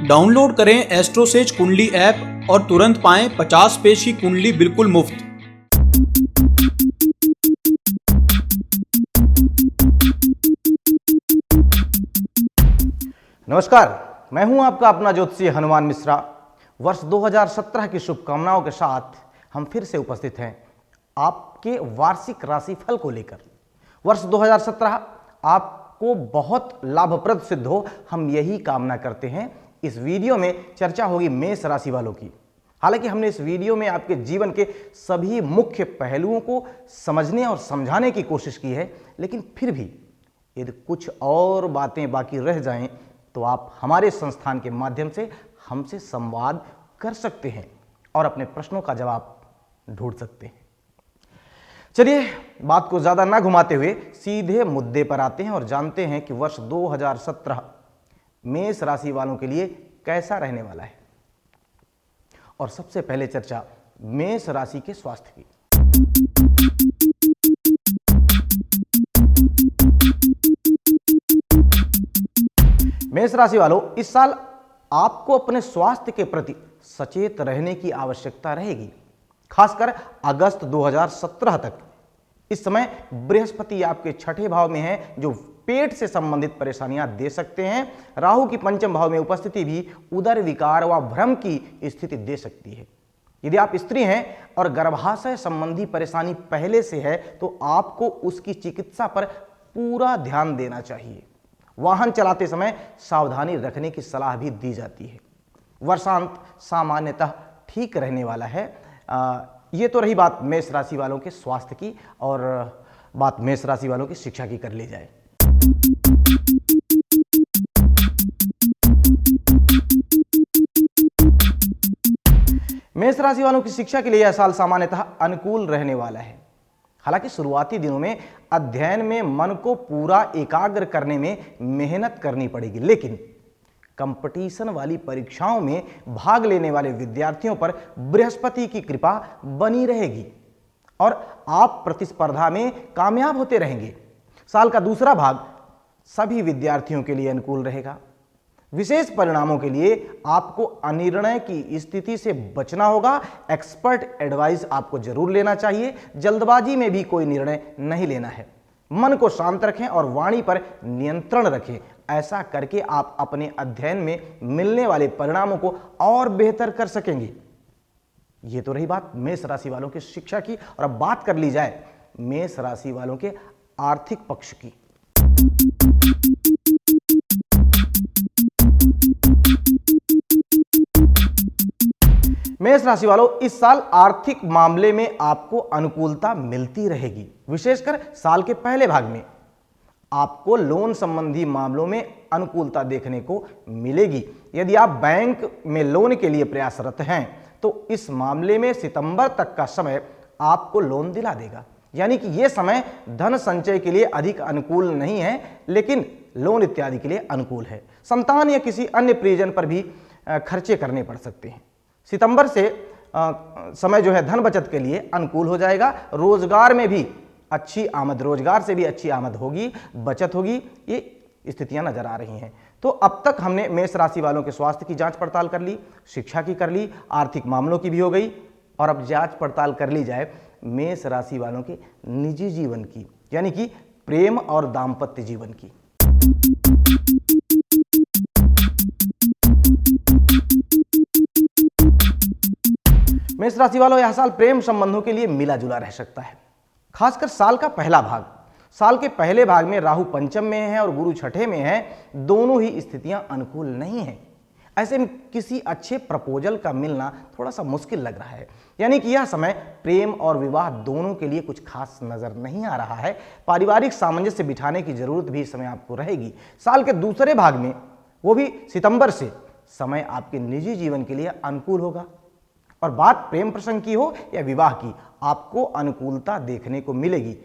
Download करें एस्ट्रोसेज कुंडली app और तुरंत पाएं 50 पेज की कुंडली बिल्कुल मुफ्त। नमस्कार, मैं हूं आपका अपना ज्योतिषी हनुमान मिश्रा। वर्ष 2017 की शुभकामनाओं के साथ हम फिर से उपस्थित हैं आपके वार्षिक राशिफल को लेकर। वर्ष 2017 आपको बहुत लाभप्रद सिद्ध हो, हम यही कामना करते हैं। इस वीडियो में चर्चा होगी मेष राशि वालों की। हालांकि हमने इस वीडियो में आपके जीवन के सभी मुख्य पहलुओं को समझने और समझाने की कोशिश की है, लेकिन फिर भी यदि कुछ और बातें बाकी रह जाएं तो आप हमारे संस्थान के माध्यम से हमसे संवाद कर सकते हैं और अपने प्रश्नों का जवाब ढूंढ सकते हैं। चलिए, बात को ज्यादा ना घुमाते हुए सीधे मुद्दे पर आते हैं और जानते हैं कि वर्ष 2017 मेष राशि वालों के लिए कैसा रहने वाला है। और सबसे पहले चर्चा मेष राशि के स्वास्थ्य की। मेष राशि वालों, इस साल आपको अपने स्वास्थ्य के प्रति सचेत रहने की आवश्यकता रहेगी, खासकर अगस्त 2017 तक। इस समय बृहस्पति आपके छठे भाव में है, जो पेट से संबंधित परेशानियां दे सकते हैं। राहु की पंचम भाव में उपस्थिति भी उदर विकार व भ्रम की स्थिति दे सकती है। यदि आप स्त्री हैं और गर्भाशय संबंधी परेशानी पहले से है तो आपको उसकी चिकित्सा पर पूरा ध्यान देना चाहिए। वाहन चलाते समय सावधानी रखने की सलाह भी दी जाती है। वर्षांत सामान्यतः ठीक रहने वाला है। ये तो रही बात मेष राशि वालों के स्वास्थ्य की, और बात मेष राशि वालों की शिक्षा की कर ली जाए। मेष राशि वालों की शिक्षा के लिए यह साल सामान्यतः अनुकूल रहने वाला है। हालांकि शुरुआती दिनों में अध्ययन में मन को पूरा एकाग्र करने में मेहनत करनी पड़ेगी, लेकिन कंपटीशन वाली परीक्षाओं में भाग लेने वाले विद्यार्थियों पर बृहस्पति की कृपा बनी रहेगी और आप प्रतिस्पर्धा में कामयाब होते रहेंगे। साल का दूसरा भाग सभी विद्यार्थियों के लिए अनुकूल रहेगा। विशेष परिणामों के लिए आपको अनिर्णय की स्थिति से बचना होगा। एक्सपर्ट एडवाइस आपको जरूर लेना चाहिए। जल्दबाजी में भी कोई निर्णय नहीं लेना है। मन को शांत रखें और वाणी पर नियंत्रण रखें। ऐसा करके आप अपने अध्ययन में मिलने वाले परिणामों को और बेहतर कर सकेंगे। यह तो रही बात मेष राशि वालों की शिक्षा की, और अब बात कर ली जाए मेष राशि वालों के आर्थिक पक्ष की। मेष राशि वालों, इस साल आर्थिक मामले में आपको अनुकूलता मिलती रहेगी। विशेषकर साल के पहले भाग में आपको लोन संबंधी मामलों में अनुकूलता देखने को मिलेगी। यदि आप बैंक में लोन के लिए प्रयासरत हैं तो इस मामले में सितंबर तक का समय आपको लोन दिला देगा। यानी कि यह समय धन संचय के लिए अधिक अनुकूल नहीं है, लेकिन लोन इत्यादि के लिए अनुकूल है। संतान या किसी अन्य प्रियजन पर भी खर्चे करने पड़ सकते हैं। सितंबर से समय जो है धन बचत के लिए अनुकूल हो जाएगा। रोजगार में भी अच्छी आमद, रोजगार से भी अच्छी आमद होगी, बचत होगी, ये स्थितियां नजर आ रही हैं। तो अब तक हमने मेष राशि वालों के स्वास्थ्य की जांच पड़ताल कर ली, शिक्षा की कर ली, आर्थिक मामलों की भी हो गई, और अब जांच पड़ताल कर ली जाए मेष राशि वालों के निजी जीवन की, यानी कि प्रेम और दाम्पत्य जीवन की। मेष राशि वालों, यह साल प्रेम संबंधों के लिए मिला जुला रह सकता है। खासकर साल का पहला भाग। साल के पहले भाग में राहु पंचम में है और गुरु छठे में है। दोनों ही स्थितियां अनुकूल नहीं है। ऐसे में किसी अच्छे प्रपोजल का मिलना थोड़ा सा मुश्किल लग रहा है। यानी कि यह समय प्रेम और विवाह दोनों के लिए कुछ खास नजर नहीं आ रहा है। पारिवारिक सामंजस्य बिठाने की जरूरत भी इस समय आपको रहेगी। साल के दूसरे भाग में, वो भी सितंबर से, समय आपके निजी जीवन के लिए अनुकूल होगा। और बात प्रेम प्रसंग की हो या विवाह की, आपको अनुकूलता देखने को मिलेगी।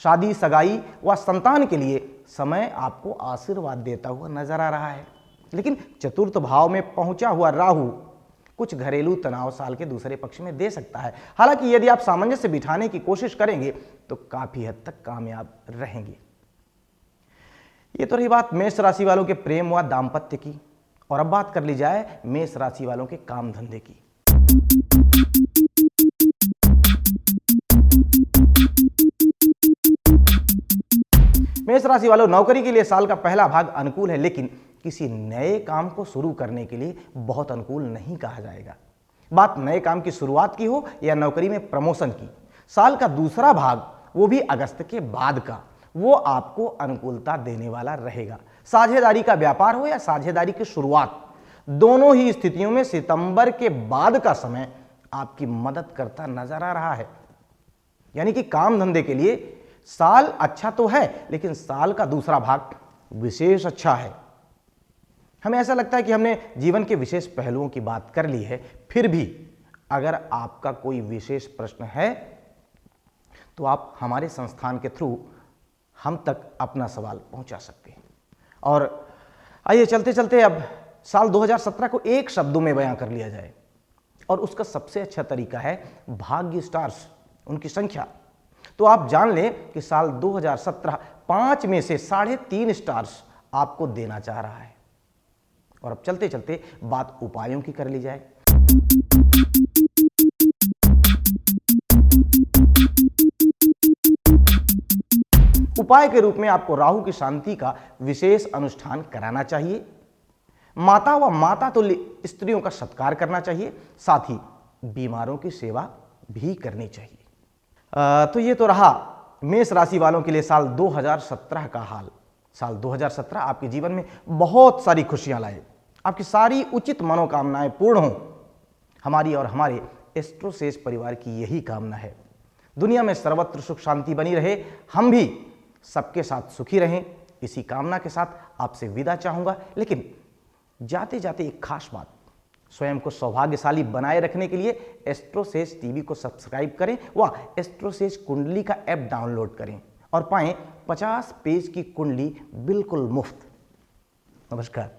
शादी, सगाई व संतान के लिए समय आपको आशीर्वाद देता हुआ नजर आ रहा है। लेकिन चतुर्थ भाव में पहुंचा हुआ राहु कुछ घरेलू तनाव साल के दूसरे पक्ष में दे सकता है। हालांकि यदि आप सामंजस्य बिठाने की कोशिश करेंगे तो काफी हद तक कामयाब रहेंगे। ये तो रही बात मेष राशि वालों के प्रेम व दाम्पत्य की। और अब बात कर ली जाए मेष राशि वालों के काम धंधे की। मेष राशि वालों, नौकरी के लिए साल का पहला भाग अनुकूल है, लेकिन किसी नए काम को शुरू करने के लिए बहुत अनुकूल नहीं कहा जाएगा। बात नए काम की शुरुआत की हो या नौकरी में प्रमोशन की, साल का दूसरा भाग, वो भी अगस्त के बाद का, वो आपको अनुकूलता देने वाला रहेगा। साझेदारी का व्यापार हो या साझेदारी की शुरुआत, दोनों ही स्थितियों में सितंबर के बाद का समय आपकी मदद करता नजर आ रहा है। यानी कि काम धंधे के लिए साल अच्छा तो है, लेकिन साल का दूसरा भाग विशेष अच्छा है। हमें ऐसा लगता है कि हमने जीवन के विशेष पहलुओं की बात कर ली है, फिर भी अगर आपका कोई विशेष प्रश्न है तो आप हमारे संस्थान के थ्रू हम तक अपना सवाल पहुंचा सकते हैं। और आइए चलते चलते अब साल 2017 को एक शब्दों में बयां कर लिया जाए, और उसका सबसे अच्छा तरीका है भाग्य स्टार्स, उनकी संख्या। तो आप जान लें कि साल 2017 5 में से 3.5 स्टार्स आपको देना चाह रहा है। और अब चलते चलते बात उपायों की कर ली जाए। उपाय के रूप में आपको राहु की शांति का विशेष अनुष्ठान कराना चाहिए। माता व माता तुल्य स्त्रियों का सत्कार करना चाहिए, साथ ही बीमारों की सेवा भी करनी चाहिए। तो ये तो रहा मेष राशि वालों के लिए साल 2017 का हाल। साल 2017 आपके जीवन में बहुत सारी खुशियां लाए, आपकी सारी उचित मनोकामनाएं पूर्ण हों। हमारी और हमारे एस्ट्रोसेज परिवार की यही कामना है। दुनिया में सर्वत्र सुख शांति बनी रहे, हम भी सबके साथ सुखी रहें, इसी कामना के साथ आपसे विदा चाहूंगा। लेकिन जाते जाते एक खास बात, स्वयं को सौभाग्यशाली बनाए रखने के लिए एस्ट्रोसेज टीवी को सब्सक्राइब करें व एस्ट्रोसेज कुंडली का ऐप डाउनलोड करें और पाएं 50 पेज की कुंडली बिल्कुल मुफ्त। नमस्कार।